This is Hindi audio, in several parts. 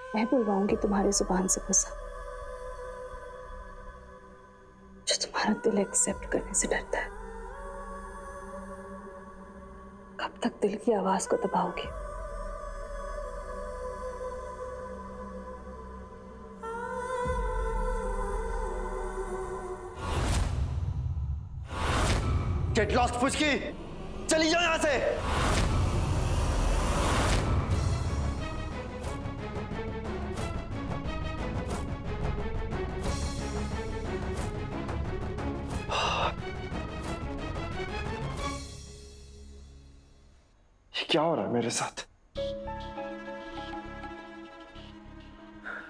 मैं बुलवाऊंगी तुम्हारी जुबान से गुस्सा जो तुम्हारा दिल एक्सेप्ट करने से डरता है। कब तक दिल की आवाज को दबाओगे? गेट लॉस्ट पुचकी, चली जाओ यहां से। ये क्या हो रहा है मेरे साथ?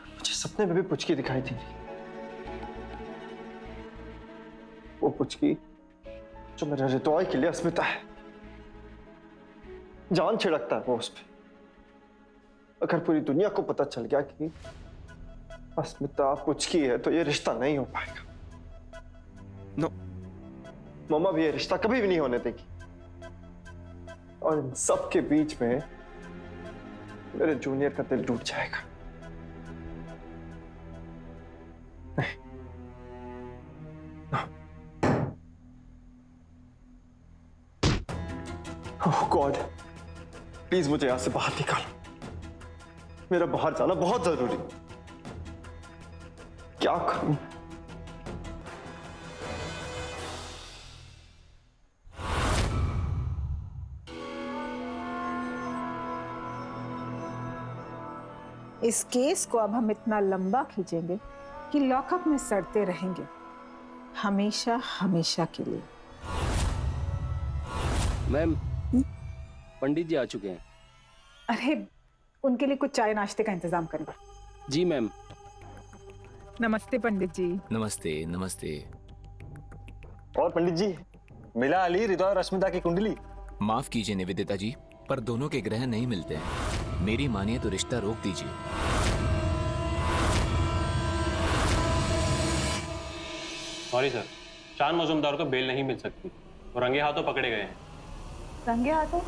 मुझे सपने में भी पुचकी दिखाई थी, वो पुचकी जो मेरे रितुआई के लिए अस्मिता है। जान छिड़कता है वो उस पे। अगर पूरी दुनिया को पता चल गया कि अस्मिता पुचकी है तो ये रिश्ता नहीं हो पाएगा। नो, मम्मा भी ये रिश्ता कभी भी नहीं होने देगी। और इन सब के बीच में मेरे जूनियर का दिल टूट जाएगा। नहीं, ओह गॉड, प्लीज मुझे यहां से बाहर निकालो। मेरा बाहर जाना बहुत जरूरी। क्या करूं? इस केस को अब हम इतना लंबा खींचेंगे कि लॉकअप में सड़ते रहेंगे, हमेशा हमेशा के लिए। मैम, पंडित जी आ चुके हैं। अरे, उनके लिए कुछ चाय नाश्ते का इंतजाम करें। जी मैम। नमस्ते पंडित जी। नमस्ते नमस्ते। और पंडित जी, मिला अली, हृदय और अस्मिता की कुंडली? माफ कीजिए निवेदिता जी, पर दोनों के ग्रह नहीं मिलते हैं। मेरी मानिए तो रिश्ता रोक दीजिए। सॉरी सर, चांद मजूमदार को बेल नहीं मिल सकती, वो रंगे हाथों पकड़े गए हैं। रंगे हाथों?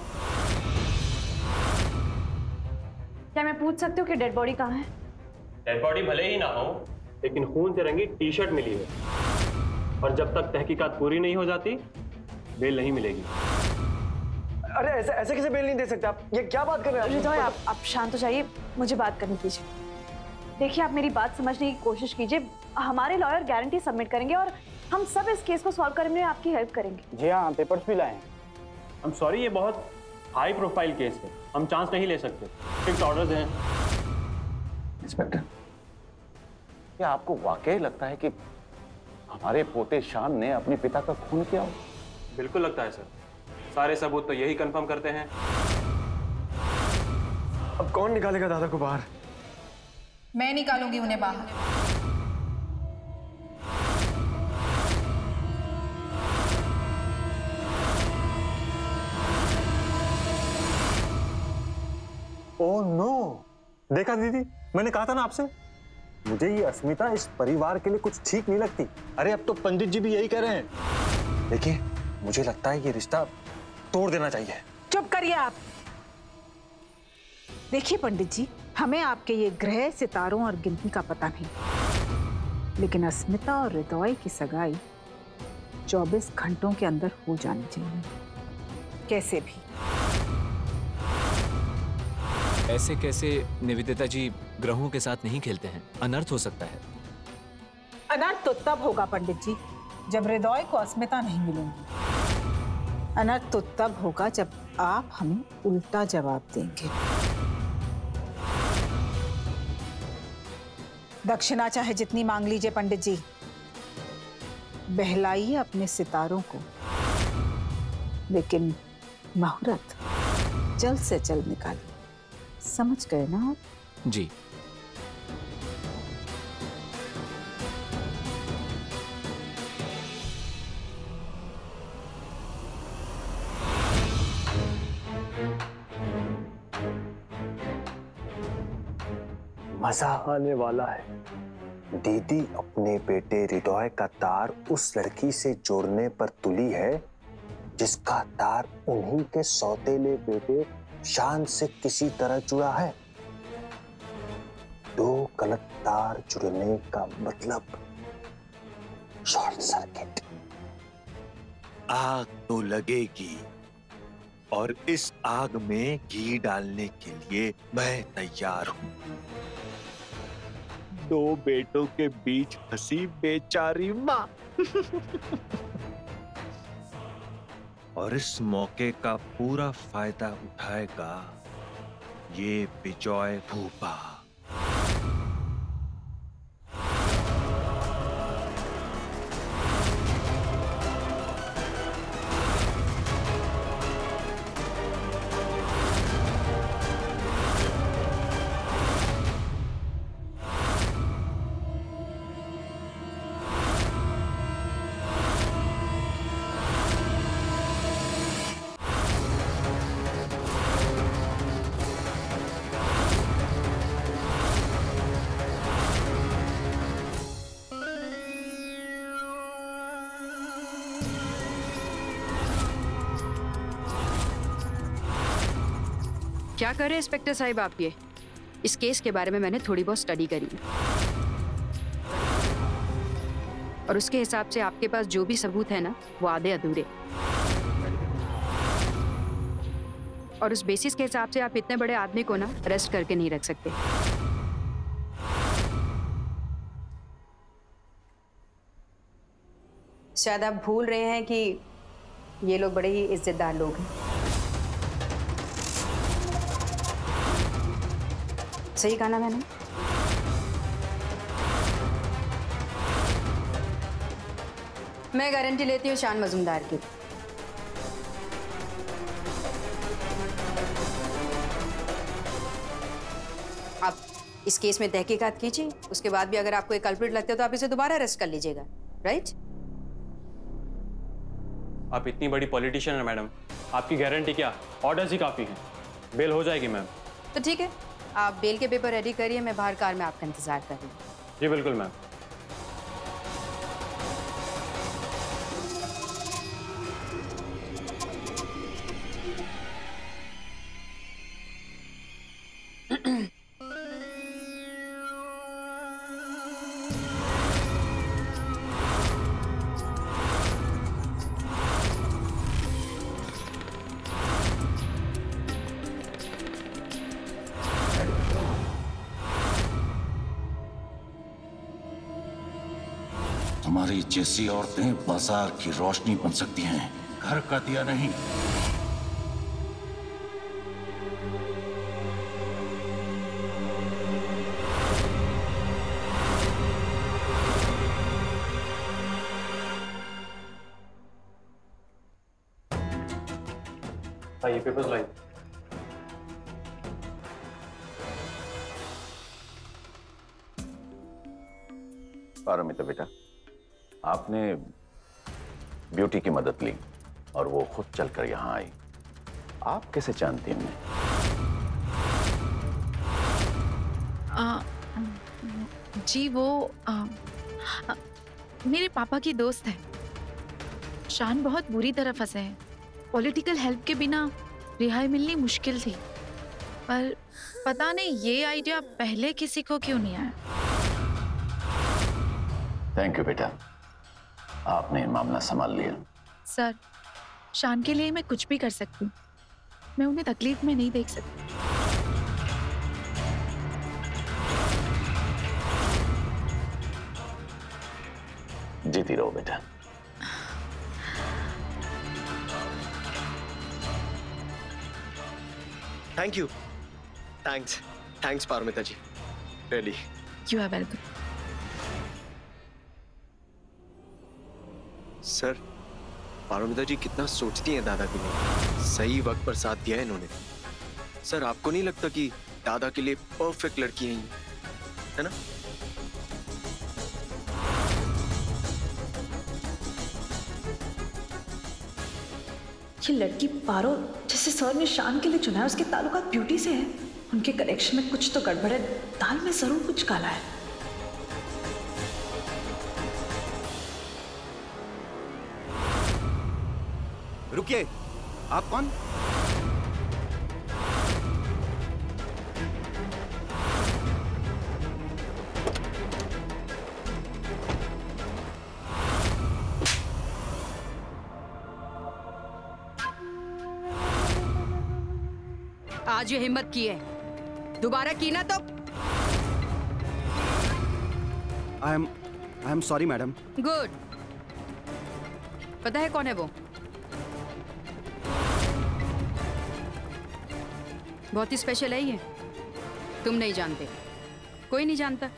क्या मैं पूछ सकती हूँ कि डेड बॉडी कहाँ है? डेड बॉडी भले ही ना हो, लेकिन खून से रंगी टी शर्ट मिली है, और जब तक तहकीकात पूरी नहीं हो जाती बेल नहीं मिलेगी। अरे ऐसे ऐसे कैसे बेल नहीं दे सकते आप? ये क्या बात कर रहे हैं हृदय, आप शांत हो जाइए, मुझे बात करनी दीजिए। देखिए, आप मेरी बात समझने की कोशिश कीजिए। हमारे लॉयर गारंटी सबमिट करेंगे और हम सब इस केस को सॉल्व करने में आपकी हेल्प करेंगे। जी हाँ, पेपर्स भी लाए हैं। हम सॉरी, ये बहुत हाई प्रोफाइल केस है, हम चांस नहीं ले सकते, स्ट्रिक्ट ऑर्डर्स हैं। इंस्पेक्टर, क्या आपको वाकई लगता है कि हमारे पोते शान ने अपने पिता का खून किया हो? बिल्कुल लगता है सर, सारे सबूत तो यही कंफर्म करते हैं। अब कौन निकालेगा दादा को बाहर? मैं निकालूंगी उन्हें बाहर। ओह नो, देखा दीदी, मैंने कहा था ना आपसे, मुझे ये अस्मिता इस परिवार के लिए कुछ ठीक नहीं लगती। अरे अब तो पंडित जी भी यही कह रहे हैं। देखिए, मुझे लगता है ये रिश्ता तोड़ देना चाहिए। चुप करिए आप। देखिए पंडित जी, हमें आपके ये ग्रह, सितारों और गिनती का पता नहीं, लेकिन अस्मिता और हृदय की सगाई 24 घंटों के अंदर हो जानी चाहिए, कैसे भी। ऐसे कैसे निवेदिता जी, ग्रहों के साथ नहीं खेलते हैं, अनर्थ हो सकता है। अनर्थ तो तब होगा पंडित जी जब हृदय को अस्मिता नहीं मिलेंगी। अनर्थ तो तब होगा जब आप हमें उल्टा जवाब देंगे। दक्षिणा चाहे जितनी मांग लीजिए पंडित जी, बहलाइए अपने सितारों को, लेकिन मुहूर्त जल्द से जल्द निकालिए। समझ गए ना आप? जी। मजा आने वाला है। दीदी अपने बेटे हृदय का तार उस लड़की से जोड़ने पर तुली है जिसका तार उन्हीं के सौतेले बेटे शान से किसी तरह जुड़ा है। गलत तार जुड़ने का मतलब शॉर्ट सर्किट। आग तो लगेगी और इस आग में घी डालने के लिए मैं तैयार हूं। 2 बेटों के बीच हंसी बेचारी मां। और इस मौके का पूरा फायदा उठाएगा ये विजय भूपा। क्या कर रहे हैं इंस्पेक्टर साहिब आप? ये इस केस के बारे में मैंने थोड़ी बहुत स्टडी करी और उसके हिसाब से आपके पास जो भी सबूत है ना वो आधे अधूरे, और उस बेसिस के हिसाब से आप इतने बड़े आदमी को ना अरेस्ट करके नहीं रख सकते। शायद आप भूल रहे हैं कि ये लोग बड़े ही इज्जतदार लोग हैं। सही कहा ना मैंने? मैं गारंटी लेती हूँ शान मजूमदार की। आप इस केस में तहकीकात कीजिए, उसके बाद भी अगर आपको एक कल्प्रिट लगता है तो आप इसे दोबारा अरेस्ट कर लीजिएगा, राइट? आप इतनी बड़ी पॉलिटिशियन है मैडम, आपकी गारंटी क्या, ऑर्डर्स ही काफी हैं। बेल हो जाएगी मैम। तो ठीक है, आप बेल के पेपर रेडी करिए, मैं बाहर कार में आपका इंतजार कर रही हूँ। जी बिल्कुल मैम। तुम्हारी जैसी औरतें बाजार की रोशनी बन सकती हैं, घर का दिया नहीं। ये पेपर्स लाइए। पारमिता बेटा, आपने ब्यूटी की मदद ली और वो खुद चलकर यहाँ आई। आप कैसे जानती हैं? जी वो मेरे पापा की दोस्त है। शान बहुत बुरी तरह फंसे हैं। पॉलिटिकल हेल्प के बिना रिहाई मिलनी मुश्किल थी, पर पता नहीं ये आइडिया पहले किसी को क्यों नहीं आया। थैंक यू बेटा, आपने मामला संभाल लिया। सर, शान के लिए मैं कुछ भी कर सकती हूँ, मैं उन्हें तकलीफ में नहीं देख सकती। जीती रहो बेटा। Thank you. Thanks Paramita ji, really. You are welcome. Sir, Paramita ji कितना सोचती हैं दादा के लिए। सही वक्त पर साथ दिया है इन्होंने। सर, आपको नहीं लगता कि दादा के लिए परफेक्ट लड़की है ये, है ना? ये लड़की पारो जिसे सर ने शान के लिए चुना है, उसके ताल्लुकात ब्यूटी से है। उनके कलेक्शन में कुछ तो गड़बड़ है, दाल में जरूर कुछ काला है। रुकिए, आप कौन? आज ये हिम्मत की है, दोबारा की ना तो I am sorry madam. Good. पता है कौन है वो? बहुत ही स्पेशल है ये। तुम नहीं जानते, कोई नहीं जानता,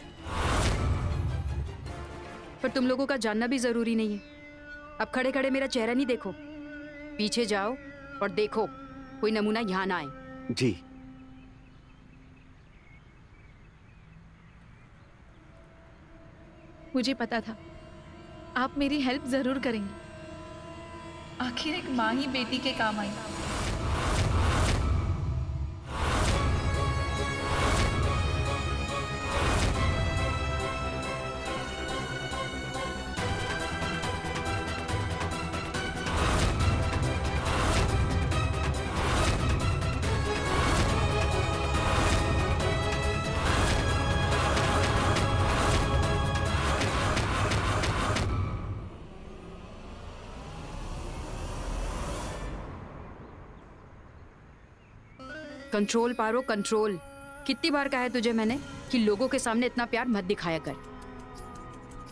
पर तुम लोगों का जानना भी जरूरी नहीं है। अब खड़े खड़े मेरा चेहरा नहीं देखो, पीछे जाओ और देखो कोई नमूना यहां ना आए। जी। मुझे पता था आप मेरी हेल्प जरूर करेंगी। आखिर एक माँ ही बेटी के काम आई। कंट्रोल पारो, कंट्रोल। कितनी बार कहा है तुझे मैंने कि लोगों के सामने इतना प्यार मत दिखाया कर।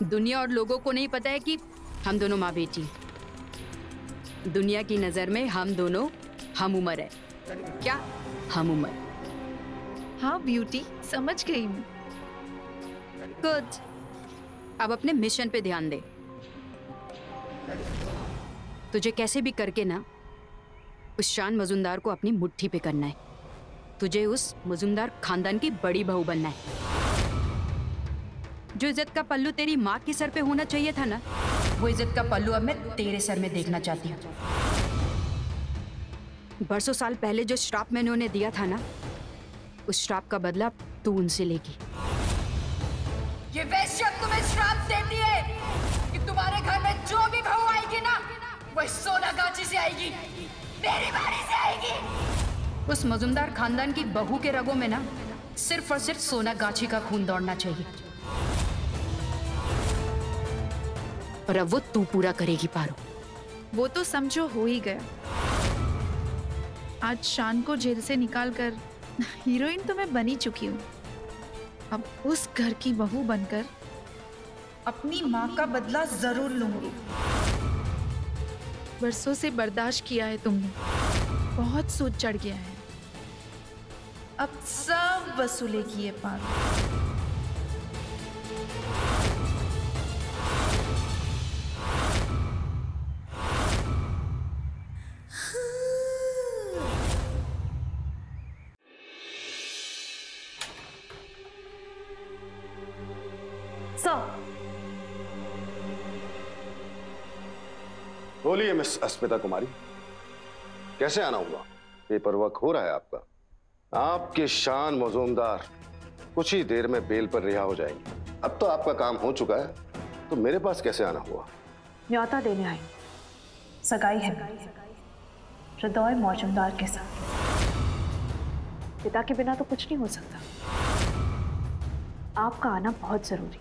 दुनिया और लोगों को नहीं पता है कि हम दोनों माँ बेटी। दुनिया की नजर में हम दोनों हम उम्र है। क्या हम उम्र? हाँ ब्यूटी, समझ गई मैं। गुड। अब अपने मिशन पे ध्यान दे। तुझे कैसे भी करके ना उस शान मजुमदार को अपनी मुट्ठी पे करना है। तुझे उस मजुमदार खानदान की बड़ी बहू बनना है। जो इज्जत का पल्लू तेरी माँ के सर पे होना चाहिए था ना, वो इज्जत का पल्लू अब मैं तेरे सर में देखना चाहती हूँ। बरसों साल पहले जो श्राप मैंने उन्हें दिया था ना, उस श्राप का बदला तू उनसे लेगी। ये वैश्य तुम्हें श्राप देती है कि तुम्हारे घर में जो भी बहू आएगी ना, वह सोनागाछी से आएगी, मेरी बारी से आएगी। उस मजुमदार खानदान की बहू के रगों में ना सिर्फ और सिर्फ सोनागाछी का खून दौड़ना चाहिए। और अब वो तू पूरा करेगी पारो। वो तो समझो हो ही गया। आज शान को जेल से निकालकर हीरोइन तो मैं बनी चुकी हूँ। अब उस घर की बहू बनकर अपनी माँ का बदला जरूर लूंगी। बरसों से बर्दाश्त किया है तुमने, बहुत सूद चढ़ गया है। अब सब वसूलेगी ये पार। बोलिए मिस अस्मिता कुमारी, कैसे आना हुआ? पेपर वर्क हो रहा है आपका। आपके शान मजूमदार कुछ ही देर में बेल पर रिहा हो जाएंगे। अब तो आपका काम हो चुका है, तो मेरे पास कैसे आना हुआ? न्योता देने आई। सगाई है हृदय मौजूमदार के साथ। पिता के बिना तो कुछ नहीं हो सकता। आपका आना बहुत जरूरी।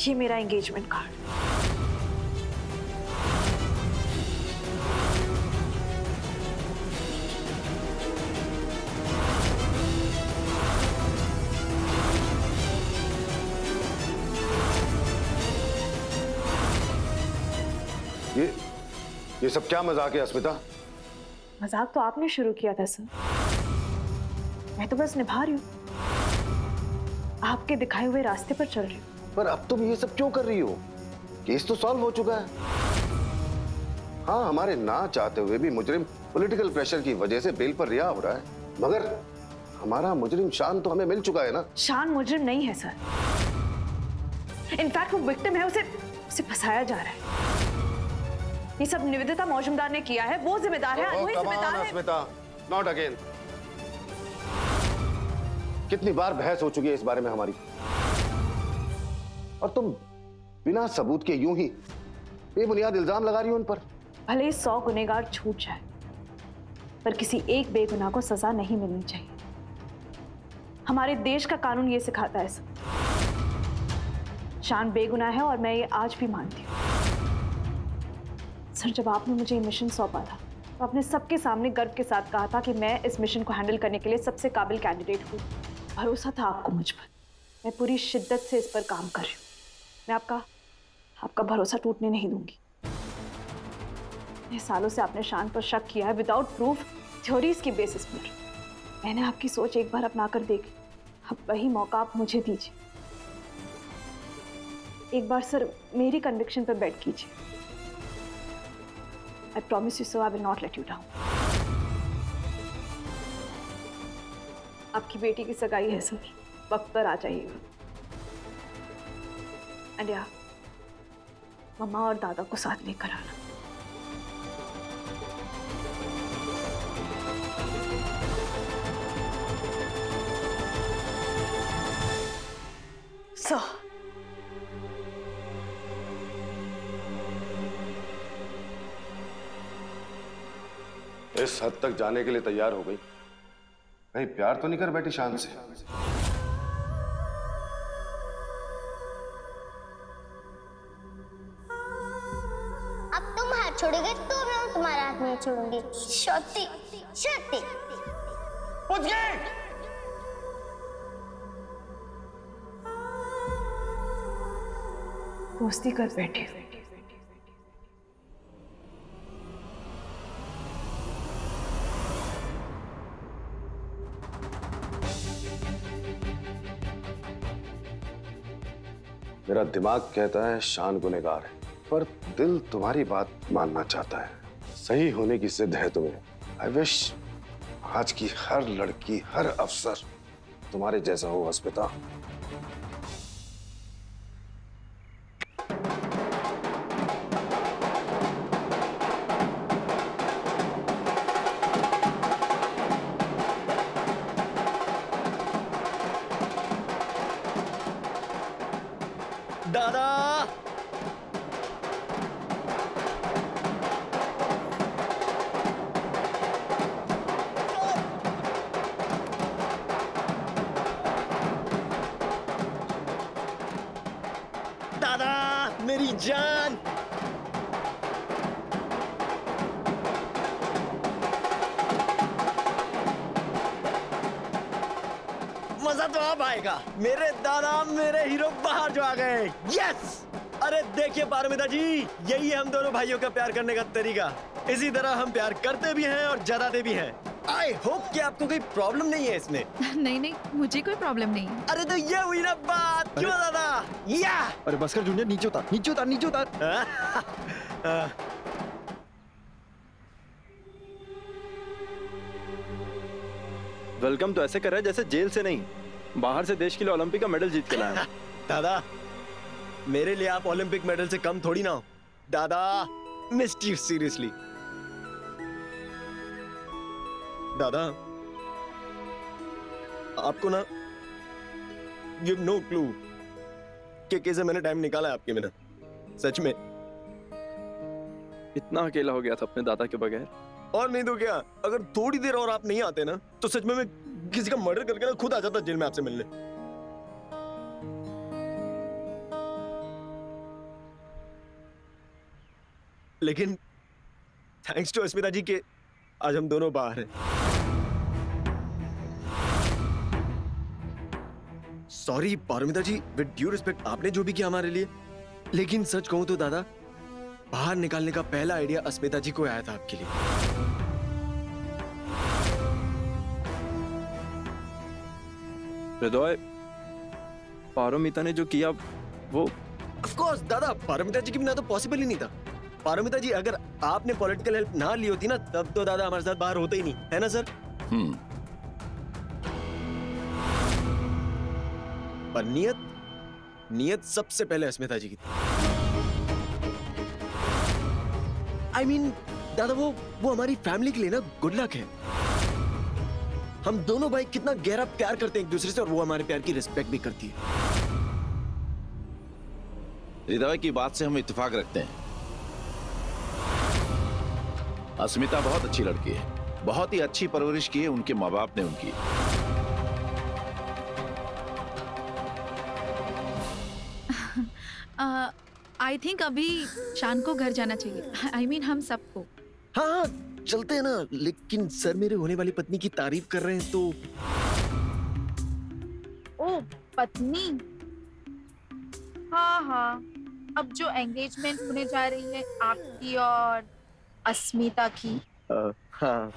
ये मेरा एंगेजमेंट कार्ड। ये सब क्या मजाक है अस्मिता? मजाक तो आपने शुरू किया था सर, मैं तो बस निभा रही हूँ। आपके दिखाए हुए रास्ते पर चल रही हूँ। पर अब तुम ये सब क्यों कर रही हो? केस तो सॉल्व हो चुका है। हाँ, हमारे ना चाहते हुए भी मुजरिम पॉलिटिकल प्रेशर की वजह से बेल पर रिहा हो रहा है, मगर हमारा मुजरिम शान तो हमें मिल चुका है ना। शान मुजरिम नहीं है सर, इनफैक्ट वो विक्टिम है, उसे फंसाया जा रहा है। ये सब निवेदिता मौजूमदार ने किया है, वो जिम्मेदार है, वही जिम्मेदार है। अस्मिता, नॉट अगेन। कितनी बार बहस हो चुकी है इस बारे में हमारी, और तुम बिना सबूत के यूं ही बेबुनियाद इल्जाम लगा रही हो उन पर। भले ही 100 गुनहगार छूट जाए, पर किसी एक बेगुनाह को सजा नहीं मिलनी चाहिए। हमारे देश का कानून ये सिखाता है सर। शान बेगुनाह है और मैं ये आज भी मानती हूँ। सर, जब आपने मुझे ये मिशन सौंपा था तो आपने सबके सामने गर्व के साथ कहा था कि मैं इस मिशन को हैंडल करने के लिए सबसे काबिल कैंडिडेट हूँ। भरोसा था आपको मुझ पर। मैं पूरी शिद्दत से इस पर काम कर रही हूँ। मैं आपका भरोसा टूटने नहीं दूंगी। सालों से आपने शान पर शक किया है विदाउट प्रूफ, थ्योरीज के बेसिस पर। मैंने आपकी सोच एक बार अपना कर देखी। अब वही मौका आप मुझे दीजिए। एक बार सर मेरी कन्विक्शन पर बेट कीजिए। I promise you sir, I will not let you down. आपकी बेटी की सगाई है सर, वक्त पर आ जाइएगा। एंड या मम्मा और दादा को साथ लेकर आना। सो इस हद तक जाने के लिए तैयार हो गई, कहीं प्यार तो नहीं कर बैठी शान से? अब तुम हाथ छोड़ोगे तो मैं तुम्हारा हाथ नहीं छोड़ूंगी। शक्ति शक्ति पूछ गए। दोस्ती कर बैठे। मेरा दिमाग कहता है शान गुनहगार है, पर दिल तुम्हारी बात मानना चाहता है। सही होने की जिद है तुम्हें। आई विश आज की हर लड़की, हर अफसर तुम्हारे जैसा हो अस्मिता। दादा दादा मेरी जान। मजा तो अब आएगा। मेरे दादा, मेरे हीरो बाहर जो आ गए। यस! अरे देखिए पारमिता जी, यही है हम दोनों भाइयों का प्यार करने का तरीका। इसी तरह हम प्यार करते भी हैं और जताते भी हैं। आई होप कि आपको कोई प्रॉब्लम नहीं है इसमें। नहीं नहीं, मुझे कोई प्रॉब्लम नहीं है। अरे तो ये हुई ना बात। क्यों दादा? या! अरे बस कर जूनियर, नीचे उतार, नीचे उतार, नीचे उतार। वेलकम तो ऐसे कर रहा है जैसे जेल से नहीं, बाहर से देश के लिए ओलंपिक का मेडल जीत के लाया। दादा मेरे लिए आप ओलंपिक मेडल से कम थोड़ी ना हो। दादा मिस्ड यू सीरियसली। दादा आपको ना गिव नो क्लू कि कैसे मैंने टाइम निकाला है आपके बिना। सच में इतना अकेला हो गया था अपने दादा के बगैर। और नहीं तो क्या, अगर थोड़ी देर और आप नहीं आते ना तो सच में मैं किसी का मर्डर करके ना खुद आ जाता जेल में आपसे मिलने। लेकिन थैंक्स टू अस्मिता जी के आज हम दोनों बाहर हैं। Sorry Paramita ji, with due respect, आपने जो भी किया हमारे लिए। लेकिन सच कहूं तो दादा, बाहर निकालने का पहला आइडिया अस्मिता जी को आया था आपके लिए। हृदय, पारमिता ने जो किया वो ऑफ कोर्स दादा, पारमिता जी के बिना तो पॉसिबल ही नहीं था। पारमिता जी, अगर आपने पॉलिटिकल हेल्प ना ली होती ना, तब तो दादा हमारे साथ बाहर होते ही नहीं, है ना सर? पर नियत सबसे पहले अस्मिता जी की थी। I mean, दादा वो हमारी फैमिली के लिए ना गुड लक है। हम दोनों भाई कितना गहरा प्यार करते हैं एक दूसरे से, और वो हमारे प्यार की रिस्पेक्ट भी करती है। हृदय की बात से हम इत्तेफाक रखते हैं। अस्मिता बहुत अच्छी लड़की है, बहुत ही अच्छी परवरिश की है उनके माँ बाप ने उनकी। आई थिंक अभी शान को घर जाना चाहिए। आई मीन हम सबको। हाँ, चलते हैं ना, लेकिन सर मेरे होने वाली पत्नी की तारीफ कर रहे हैं तो। ओ पत्नी, हाँ हाँ, अब जो एंगेजमेंट होने जा रही है आपकी और अस्मिता की। हाँ